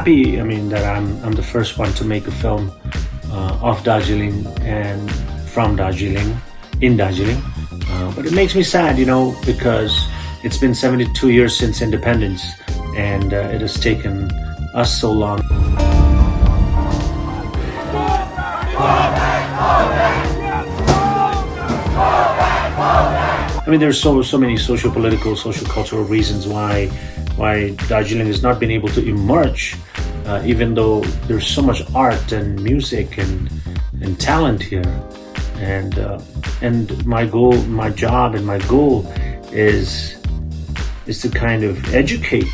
happy, that I'm the first one to make a film of Darjeeling and from Darjeeling, in Darjeeling. But it makes me sad, because it's been 72 years since independence, and it has taken us so long. There's so many socio-political, socio-cultural reasons why Darjeeling has not been able to emerge, even though there's so much art and music and talent here. And my job and my goal is to kind of educate,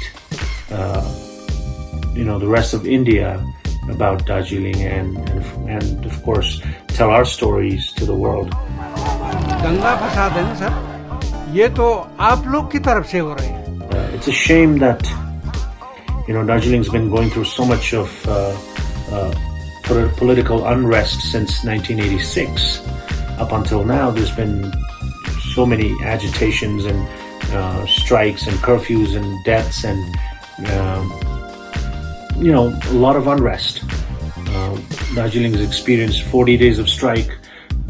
the rest of India about Darjeeling and of course tell our stories to the world. दंगा फसाद है ना sir, ये तो आप लोग की तरफ से हो रहे हैं. It's a shame that Darjeeling's been going through so much of political unrest since 1986. Up until now, there's been so many agitations and strikes and curfews and deaths and a lot of unrest. Darjeeling has experienced 40 days of strike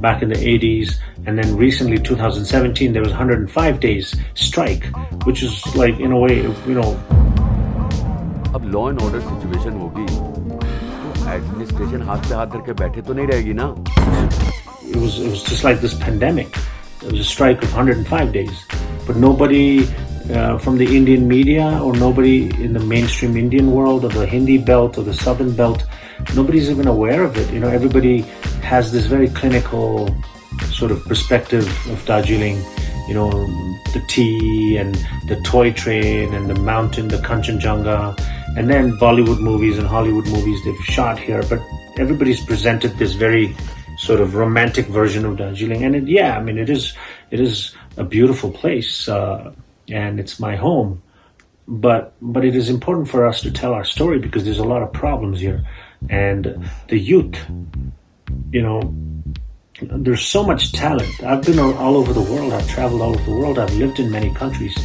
back in the 80s, and then recently 2017 there was 105 days strike, which is like, in a way, अब law and order situation होगी तो administration हाथ पे हाथ धर के बैठे तो नहीं रहेगी ना. It was just like this pandemic. There was a strike of 105 days, but nobody from the Indian media or nobody in the mainstream Indian world or the Hindi belt or the southern belt, nobody's even aware of it. Everybody has this very clinical sort of perspective of Darjeeling, the tea and the toy train and the mountain, the Kanchenjunga, and then Bollywood movies and Hollywood movies they've shot here. But everybody's presented this very sort of romantic version of Darjeeling, and it is a beautiful place, and it's my home. But it is important for us to tell our story because there's a lot of problems here, and the youth, there's so much talent. I've been all over the world. I've traveled all over the world. I've lived in many countries,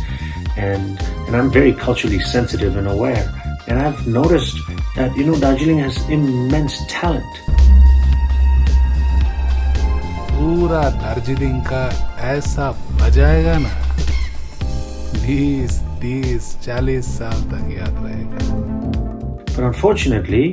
and I'm very culturally sensitive and aware. And I've noticed that Darjeeling has immense talent. पूरा दार्जिलिंग का ऐसा बजाएगा ना, 20, 30, 40 साल तक याद रहेगा. But unfortunately,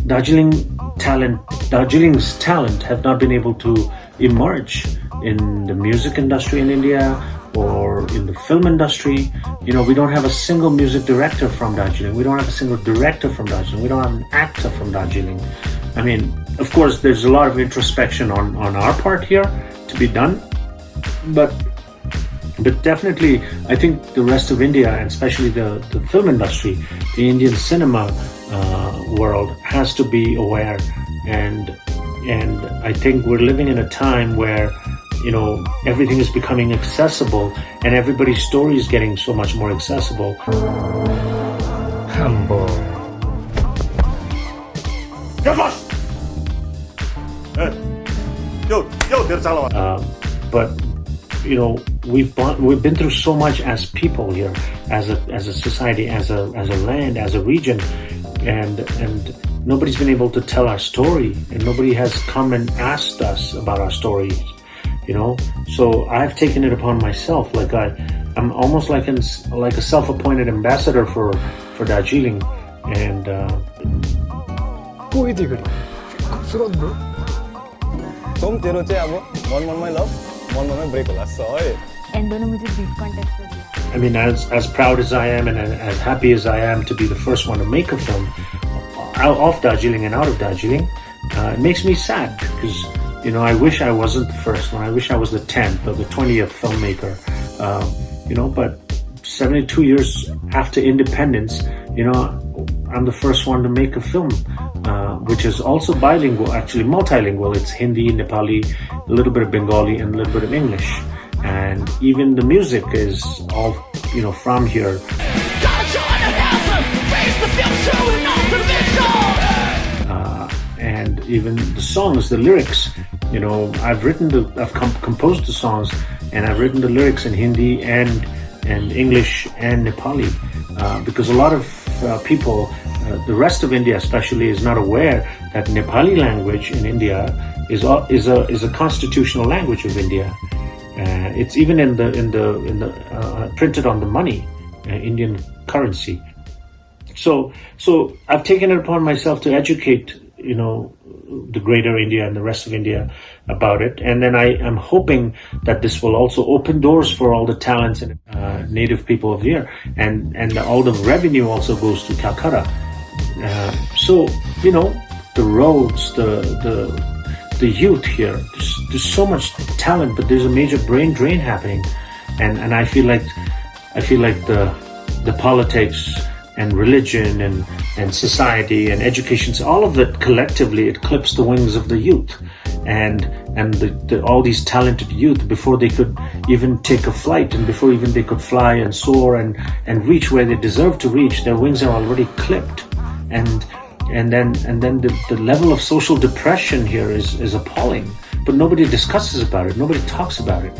Darjeeling's talent have not been able to emerge in the music industry in India or in the film industry. We don't have a single music director from Darjeeling. We don't have a single director from Darjeeling. We don't have an actor from Darjeeling. Of course, there's a lot of introspection on our part here to be done, but definitely, I think the rest of India, and especially the film industry, the Indian cinema world, has to be aware, and I think we're living in a time where everything is becoming accessible, and everybody's story is getting so much more accessible. Humble. But we've been through so much as people here, as a society, as a land, as a region, and nobody's been able to tell our story, and nobody has come and asked us about our stories. So I've taken it upon myself, like I'm almost like a self-appointed ambassador for Darjeeling, and तुम तेरो चाहिँ अब मनमनमै लभ मनमनमै break होला सय एन्डोले मुझे beat contest कर दिया. As proud as I am and as happy as I am to be the first one to make a film of Darjeeling and out of Darjeeling, it makes me sad because I wish I wasn't the first one. I wish I was the 10th or the 20th filmmaker. But 72 years after independence, I'm the first one to make a film, which is also bilingual, actually multilingual. It's Hindi, Nepali, a little bit of Bengali, and a little bit of English. And even the music is all, from here. And even the songs, the lyrics, I've composed the songs, and I've written the lyrics in Hindi and English and Nepali, because a lot of people, the rest of India especially is not aware that Nepali language in India is a constitutional language of India. It's even in the printed on the money, Indian currency. So I've taken it upon myself to educate, the greater India and the rest of India about it. And then I am hoping that this will also open doors for all the talents and native people of here. And all the revenue also goes to Calcutta. The roads, the youth here, there's so much talent, but there's a major brain drain happening. And I feel like the politics and religion and society and education, so all of it collectively, it clips the wings of the youth and all these talented youth before they could even take a flight and before even they could fly and soar and reach where they deserve to reach. Their wings are already clipped, and then the level of social depression here is appalling, but nobody discusses about it, nobody talks about it.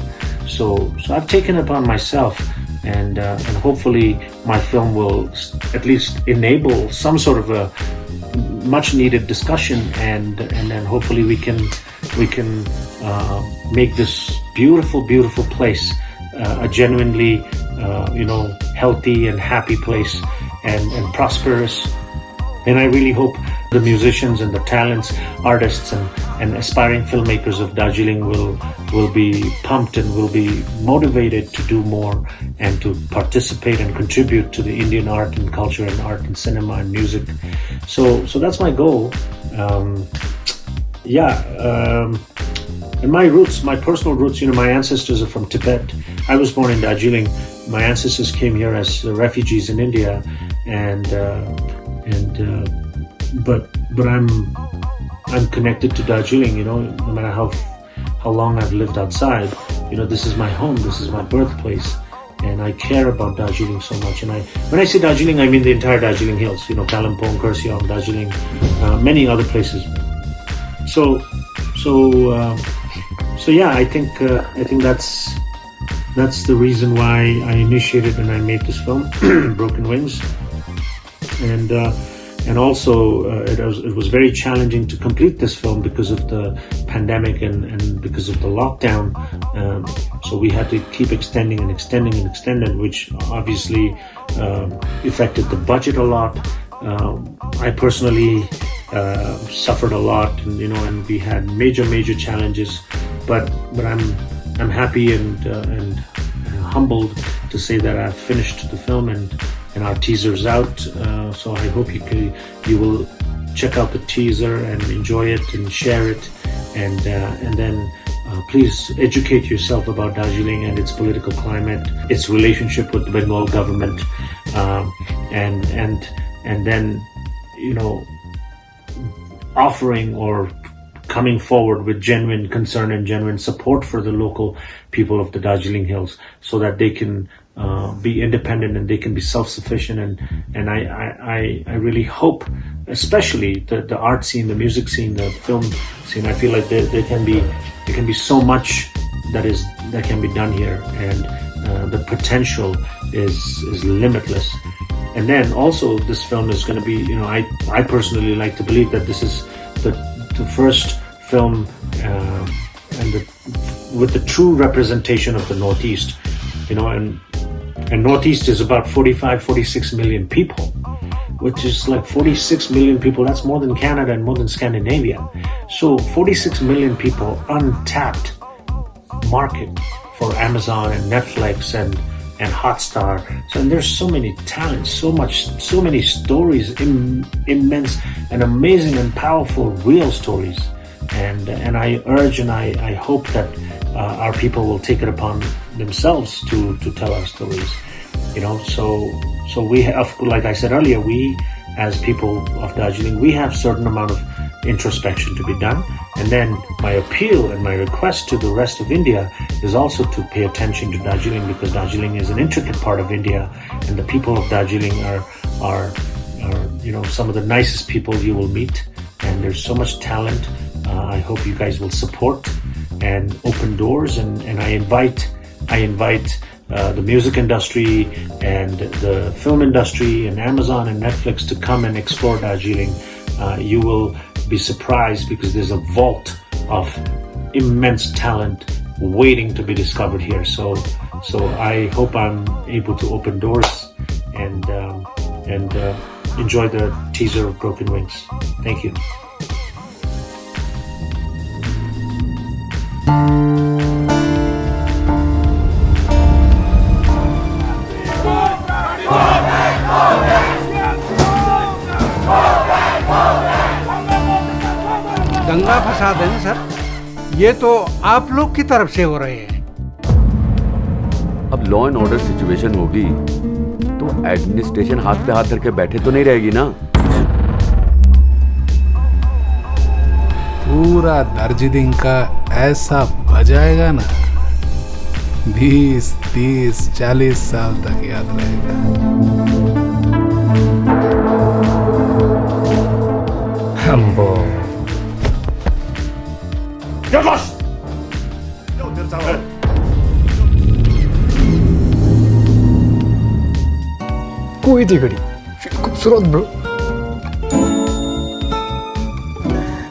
So I've taken it upon myself, and hopefully my film will at least enable some sort of a much needed discussion, and then hopefully we can make this beautiful place a genuinely healthy and happy place and prosperous. And I really hope the musicians and the talents, artists and aspiring filmmakers of Darjeeling will be pumped and will be motivated to do more and to participate and contribute to the Indian art and culture and art and cinema and music. So that's my goal. And my roots, my personal roots, my ancestors are from Tibet. I was born in Darjeeling. My ancestors came here as refugees in India, but I'm connected to Darjeeling, no matter how long I've lived outside. This is my home, this is my birthplace, and I care about Darjeeling so much. And when I say Darjeeling, I mean the entire Darjeeling Hills, Kalimpong, Kurseong, Darjeeling, many other places. So yeah, I think that's the reason why I initiated and I made this film, Broken Wings. And also, it was very challenging to complete this film because of the pandemic and because of the lockdown. So we had to keep extending, which obviously affected the budget a lot. I personally suffered a lot, and we had major challenges. But I'm happy and humbled to say that I've finished the film and our teaser's out, so I hope you will check out the teaser and enjoy it and share it, and then please educate yourself about Darjeeling and its political climate, its relationship with the Bengal government, and then offering or coming forward with genuine concern and genuine support for the local people of the Darjeeling Hills, so that they can be independent and they can be self-sufficient. And I really hope, especially the art scene, the music scene, the film scene, I feel like there can be so much that can be done here, and the potential is limitless. And then also this film is going to be, I personally like to believe that this is the first film with the true representation of the Northeast, and Northeast is about 46 million people, which is like 46 million people. That's more than Canada and more than Scandinavia. So 46 million people, untapped market for Amazon and Netflix and Hotstar. So, and there's so many talents, so many stories, immense and amazing and powerful real stories. And I urge and I hope that our people will take it upon themselves to tell our stories. So we have, like I said earlier, we as people of Darjeeling, we have certain amount of introspection to be done. And then my appeal and my request to the rest of India is also to pay attention to Darjeeling, because Darjeeling is an intricate part of India, and the people of Darjeeling are some of the nicest people you will meet, and there's so much talent. I hope you guys will support and open doors, and I invite the music industry and the film industry and Amazon and Netflix to come and explore Darjeeling, you will be surprised because there's a vault of immense talent waiting to be discovered here. So I hope I'm able to open doors and enjoy the teaser of Broken Wings. Thank you. दंगा फसाद है ना sir, ये तो आप लोग की तरफ से हो रहे हैं। अब लॉ एंड ऑर्डर सिचुएशन होगी तो एडमिनिस्ट्रेशन हाथ पे हाथ धर के बैठे तो नहीं रहेगी ना। पूरा दार्जिलिंग का ऐसा बजाएगा ना, 20, 30, 40 साल तक याद रहेगा। Hambo. कोई थी घड़ी खूबसूरत ब्रो।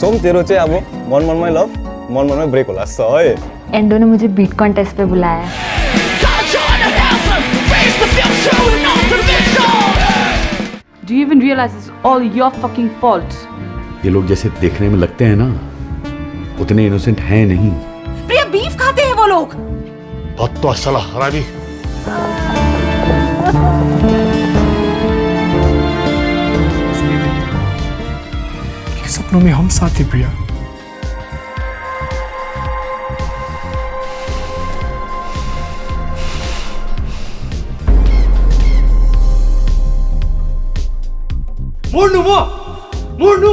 सोम तेरो चाहिँ अब मन मनमै लभ मन मनमै ब्रेक होला जस्तो है। एंडो ने मुझे बीट कॉन्टेस्ट पे बुलाया है। Do you even realize it's all your fucking fault? ये लोग जैसे देखने में लगते हैं ना, उतने इनोसेंट हैं नहीं। प्रिया, बीफ खाते हैं वो लोग। बहुत तो असला हरामी। सपनों में हम साथ थे प्रिया। मोड़नू